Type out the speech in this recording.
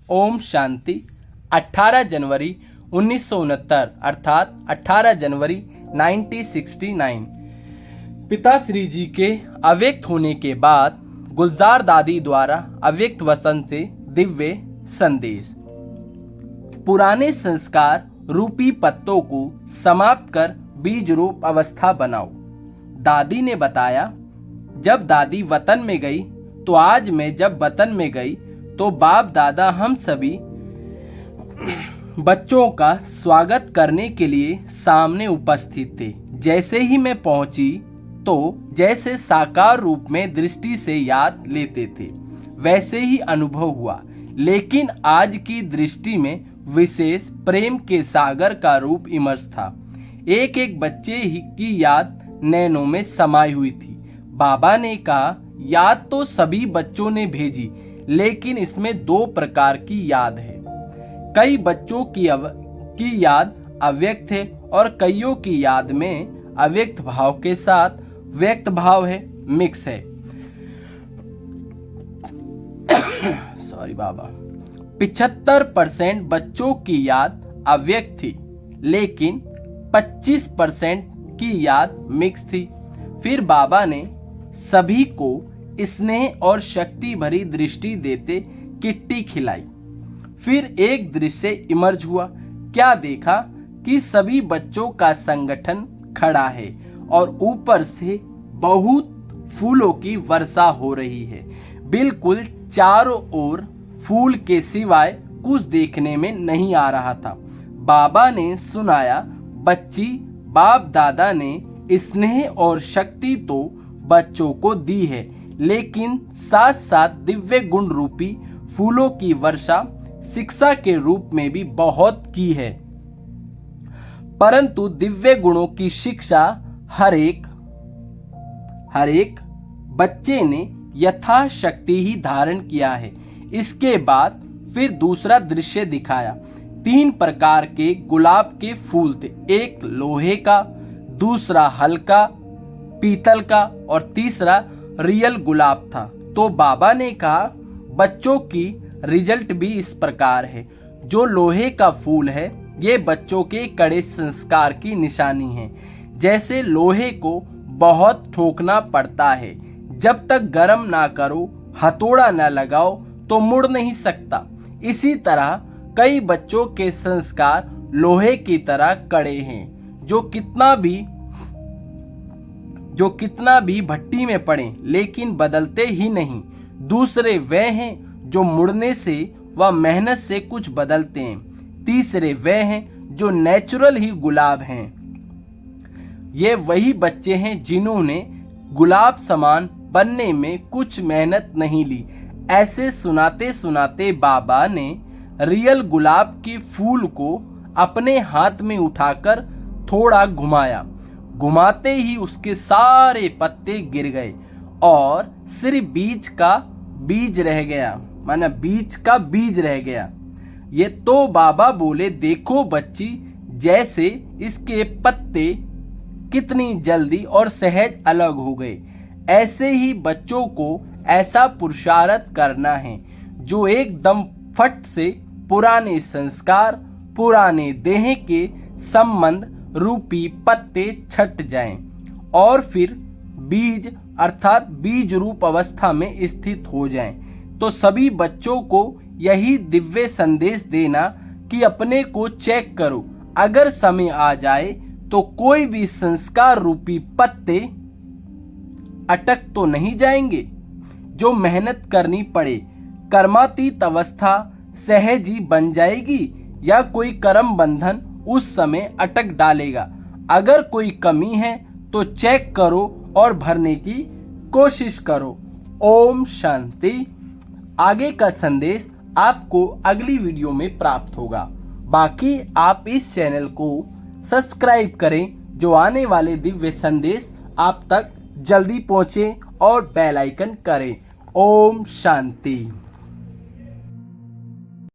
ओम शांति। 18 जनवरी 1969 अर्थात 18 जनवरी 1969 पिताश्री जी के अव्यक्त होने के बाद गुलजार दादी द्वारा अव्यक्त वचन से दिव्य संदेश। पुराने संस्कार रूपी पत्तों को समाप्त कर बीज रूप अवस्था बनाओ। दादी ने बताया, जब दादी वतन में गई तो आज मैं जब वतन में गई तो बाप दादा हम सभी बच्चों का स्वागत करने के लिए सामने उपस्थित थे। जैसे ही मैं पहुंची तो जैसे साकार रूप में दृष्टि से याद लेते थे वैसे ही अनुभव हुआ, लेकिन आज की दृष्टि में विशेष प्रेम के सागर का रूप इमर्स था। एक एक बच्चे की याद नैनों में समाई हुई थी। बाबा ने कहा, याद तो सभी बच्चों ने भेजी, लेकिन इसमें 2 प्रकार की याद है। कई बच्चों की याद अव्यक्त है और कईयों की याद में अव्यक्त भाव के साथ व्यक्त भाव है, मिक्स है। सॉरी बाबा। 75% बच्चों की याद अव्यक्त थी, लेकिन 25% की याद मिक्स थी। फिर बाबा ने सभी को स्नेह और शक्ति भरी दृष्टि देते किट्टी खिलाई। फिर एक दृश्य इमर्ज हुआ। क्या देखा कि सभी बच्चों का संगठन खड़ा है और ऊपर से बहुत फूलों की वर्षा हो रही है। बिल्कुल चारों ओर फूल के सिवाय कुछ देखने में नहीं आ रहा था। बाबा ने सुनाया, बच्ची, बाप दादा ने स्नेह और शक्ति तो बच्चों को दी है, लेकिन साथ साथ दिव्य गुण रूपी फूलों की वर्षा शिक्षा के रूप में भी बहुत की है। परंतु दिव्य गुणों की शिक्षा हर एक बच्चे ने यथाशक्ति ही धारण किया है। इसके बाद फिर दूसरा दृश्य दिखाया। 3 प्रकार के गुलाब के फूल थे। एक लोहे का, दूसरा हल्का पीतल का और तीसरा रियल गुलाब था। तो बाबा ने कहा, बच्चों की रिजल्ट भी इस प्रकार है। जो लोहे का फूल है ये बच्चों के कड़े संस्कार की निशानी है। जैसे लोहे को बहुत ठोकना पड़ता है, जब तक गर्म ना करो, हथौड़ा ना लगाओ तो मुड़ नहीं सकता। इसी तरह कई बच्चों के संस्कार लोहे की तरह कड़े हैं, जो कितना भी भट्टी में पड़े लेकिन बदलते ही नहीं। दूसरे वे हैं जो मुड़ने से व मेहनत से कुछ बदलते हैं। तीसरे वे हैं जो नेचुरल ही गुलाब हैं। ये वही बच्चे हैं जिन्होंने गुलाब समान बनने में कुछ मेहनत नहीं ली। ऐसे सुनाते सुनाते बाबा ने रियल गुलाब के फूल को अपने हाथ में उठाकर थोड़ा घुमाया। घुमाते ही उसके सारे पत्ते गिर गए और सिर्फ बीज का बीज रह गया। ये तो बाबा बोले, देखो बच्ची, जैसे इसके पत्ते कितनी जल्दी और सहज अलग हो गए। ऐसे ही बच्चों को ऐसा पुरुषार्थ करना है जो एकदम फट से पुराने संस्कार, पुराने देह के संबंध रूपी पत्ते छट जाएं और फिर बीज अर्थात बीज रूप अवस्था में स्थित हो जाएं। तो सभी बच्चों को यही दिव्य संदेश देना कि अपने को चेक करो। अगर समय आ जाए तो कोई भी संस्कार रूपी पत्ते अटक तो नहीं जाएंगे। जो मेहनत करनी पड़े, कर्मातीत अवस्था सहज ही बन जाएगी या कोई कर्म बंधन उस समय अटक डालेगा। अगर कोई कमी है तो चेक करो और भरने की कोशिश करो। ओम शांति। आगे का संदेश आपको अगली वीडियो में प्राप्त होगा। बाकी आप इस चैनल को सब्सक्राइब करें, जो आने वाले दिव्य संदेश आप तक जल्दी पहुंचे, और बेल आइकन करें। ओम शांति।